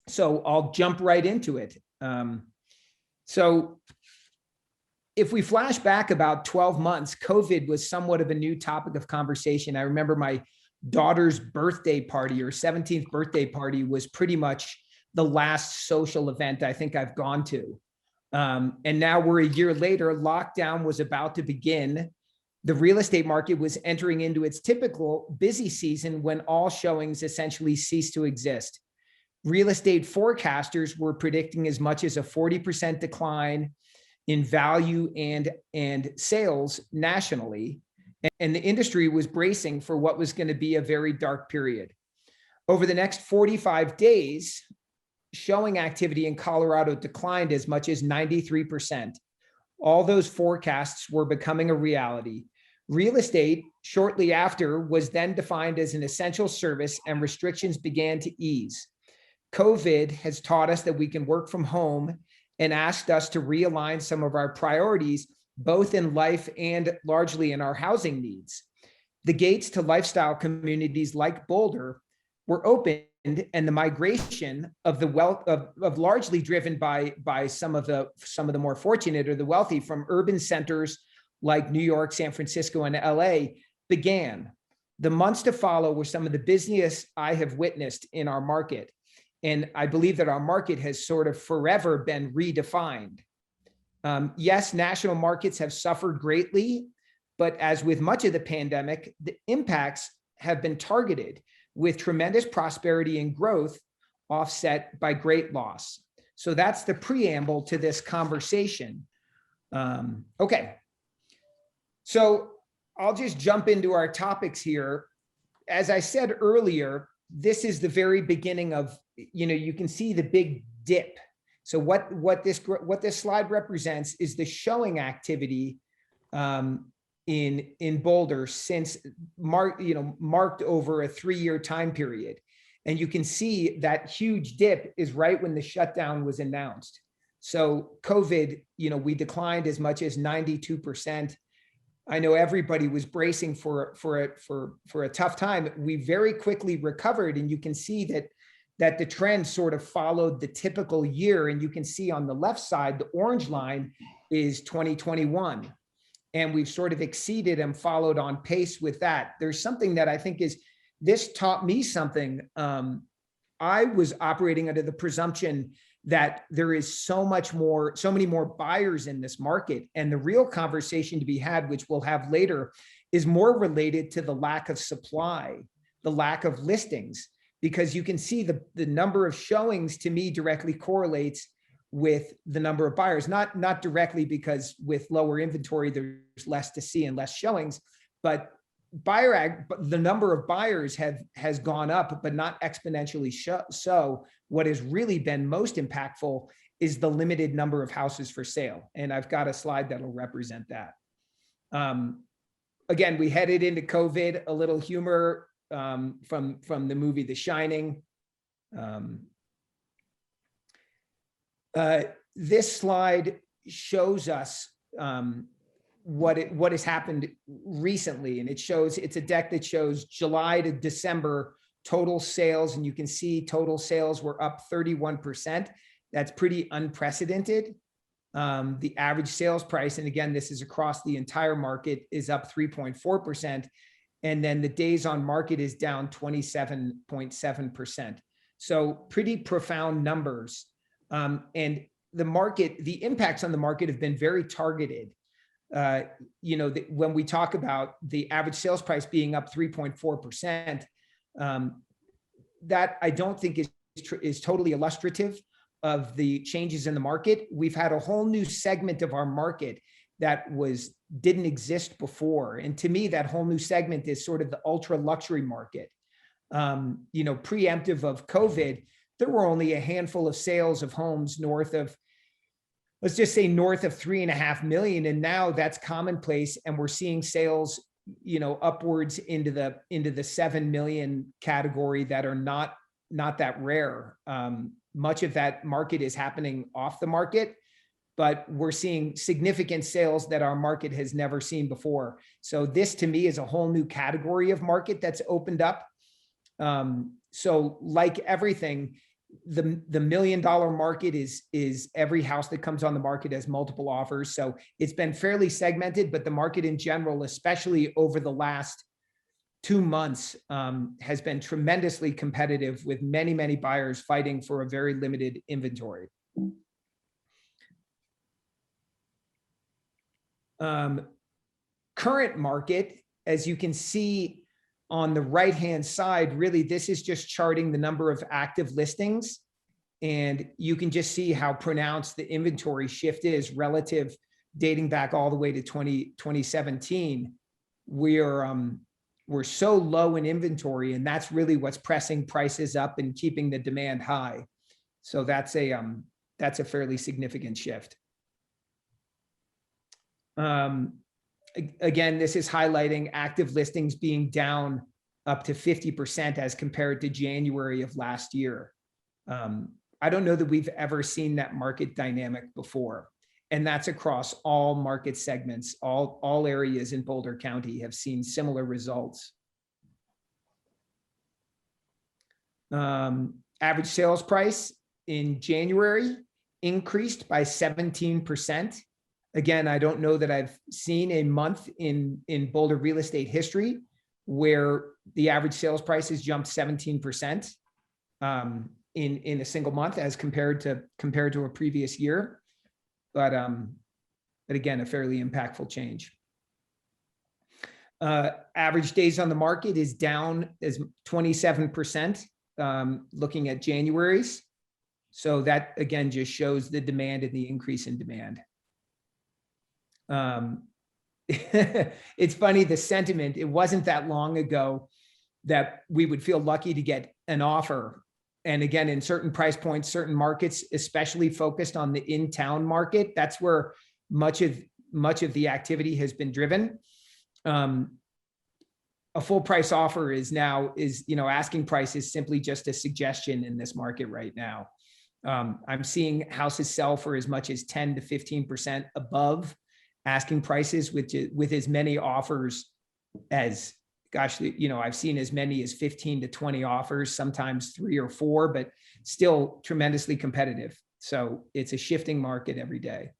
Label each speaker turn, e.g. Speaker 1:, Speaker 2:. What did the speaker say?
Speaker 1: So I'll jump right into it. So if we flash back about 12 months, COVID was somewhat of a new topic of conversation. I remember my daughter's birthday party, or 17th birthday party, was pretty much the last social event I think I've gone to. And now we're a year later, lockdown was about to begin. The real estate market was entering into its typical busy season when all showings essentially ceased to exist. Real estate forecasters were predicting as much as a 40% decline in value and sales nationally, and the industry was bracing for what was going to be a very dark period. Over the next 45 days, showing activity in Colorado declined as much as 93%. All those forecasts were becoming a reality. Real estate, shortly after, was then defined as an essential service, and restrictions began to ease. COVID has taught us that we can work from home and asked us to realign some of our priorities, both in life and largely in our housing needs. The gates to lifestyle communities like Boulder were opened, and the migration of the wealth of largely driven by some of the more fortunate or the wealthy from urban centers like New York, San Francisco, and LA began. The months to follow were some of the busiest I have witnessed in our market. And I believe that our market has sort of forever been redefined. Yes, national markets have suffered greatly, but as with much of the pandemic, the impacts have been targeted, with tremendous prosperity and growth offset by great loss. So that's the preamble to this conversation. Okay, so I'll just jump into our topics here. As I said earlier, this is the very beginning of, you can see the big dip. So what this slide represents is the showing activity in Boulder since marked over a 3-year time period. And you can see that huge dip is right when the shutdown was announced. So COVID, we declined as much as 92%. I know everybody was bracing for a tough time. We very quickly recovered, and you can see that the trend sort of followed the typical year. And you can see on the left side, the orange line is 2021. And we've sort of exceeded and followed on pace with that. There's something that I think this taught me something. I was operating under the presumption that there is so many more buyers in this market. And the real conversation to be had, which we'll have later, is more related to the lack of supply, the lack of listings, because you can see the number of showings to me directly correlates with the number of buyers, not directly, because with lower inventory, there's less to see and less showings, but the number of buyers has gone up, but not exponentially so. What has really been most impactful is the limited number of houses for sale. And I've got a slide that'll represent that. Again, we headed into COVID, a little humor from the movie The Shining. This slide shows us what has happened recently, and it's a deck that shows July to December total sales, and you can see total sales were up 31%. That's pretty unprecedented. The average sales price, and again, this is across the entire market, is up 3.4%. And then the days on market is down 27.7%. So pretty profound numbers. And the impacts on the market have been very targeted. When we talk about the average sales price being up 3.4%, that I don't think is totally illustrative of the changes in the market. We've had a whole new segment of our market that didn't exist before. And to me, that whole new segment is sort of the ultra luxury market. Preemptive of COVID, there were only a handful of sales of homes north of, let's just say north of 3.5 million. And now that's commonplace. And we're seeing sales, upwards into the 7 million category that are not that rare. Much of that market is happening off the market, but we're seeing significant sales that our market has never seen before. So this to me is a whole new category of market that's opened up. So like everything, The $1 million market is every house that comes on the market has multiple offers. So it's been fairly segmented, but the market in general, especially over the last 2 months, has been tremendously competitive, with many, many buyers fighting for a very limited inventory. Current market, as you can see on the right-hand side, really, this is just charting the number of active listings. And you can just see how pronounced the inventory shift is relative, dating back all the way to 2017. We're so low in inventory, and that's really what's pressing prices up and keeping the demand high. So that's a fairly significant shift. Again, this is highlighting active listings being down up to 50% as compared to January of last year. I don't know that we've ever seen that market dynamic before. And that's across all market segments. All areas in Boulder County have seen similar results. Average sales price in January increased by 17%. Again, I don't know that I've seen a month in Boulder real estate history where the average sales price has jumped 17% in a single month as compared to a previous year. But again, a fairly impactful change. Average days on the market is down as 27%, looking at January's. So that again just shows the demand and the increase in demand. It's funny, the sentiment, it wasn't that long ago that we would feel lucky to get an offer. And again, in certain price points, certain markets, especially focused on the in-town market, that's where much of the activity has been driven. A full price offer is asking price is simply just a suggestion in this market right now. I'm seeing houses sell for as much as 10 to 15% above asking prices, with as many offers as, gosh, I've seen as many as 15 to 20 offers, sometimes 3 or 4, but still tremendously competitive. So it's a shifting market every day.